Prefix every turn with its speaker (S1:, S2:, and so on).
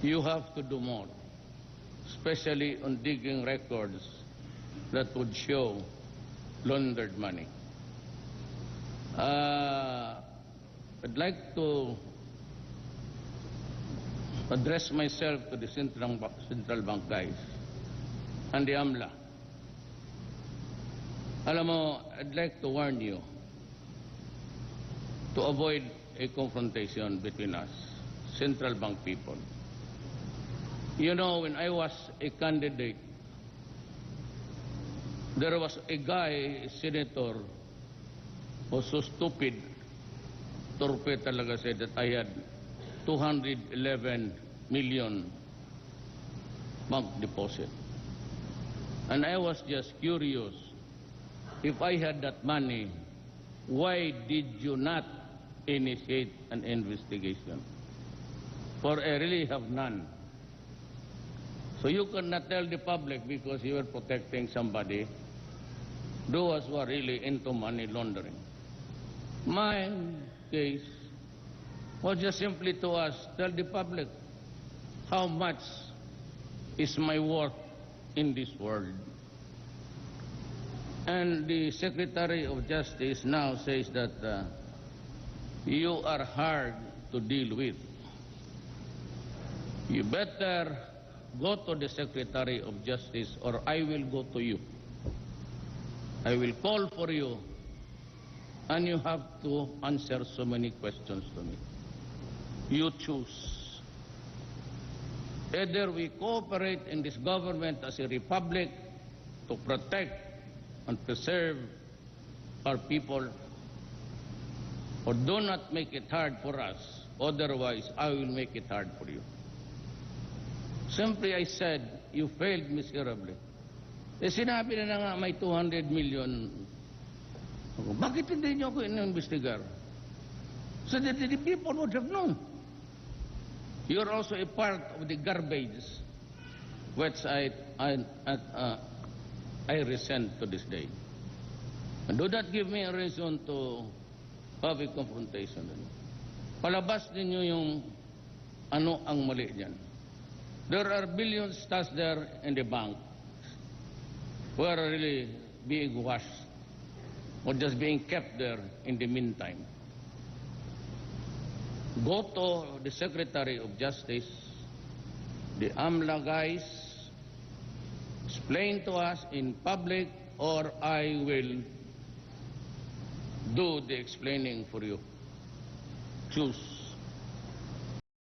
S1: You have to do more, especially on digging records that would show laundered money. I'd like to address myself to the central bank guys and the AMLA. Alam mo, I'd like to warn you to avoid a confrontation between us, central bank people. You know, when I was a candidate, there was a guy, a senator, who was so stupid, torpe talaga, said that I had 211 million bank deposit. And I was just curious, if I had that money, why did you not initiate an investigation? For I really have none. So you cannot tell the public because you are protecting somebody, those who are really into money laundering. My case was just simply to ask, tell the public, how much is my worth in this world? And the Secretary of Justice now says that you are hard to deal with. You better go to the Secretary of Justice or I will go to you. I will call for you and you have to answer so many questions to me. You choose. Either we cooperate in this government as a republic to protect and preserve our people, or do not make it hard for us, otherwise I will make it hard for you. Simply I said, you failed miserably. Eh sinabi na nga may 200 million. Bakit hindi niyo ako inimbestigar? So that the people would have known. You're also a part of the garbage which I resent to this day. And do not give me a reason to have a confrontation. Palabas ninyo yung ano ang mali dyan. There are billions stashed there in the bank who are really being washed or just being kept there in the meantime. Go to the Secretary of Justice, the AMLA guys, explain to us in public or I will do the explaining for you. Choose.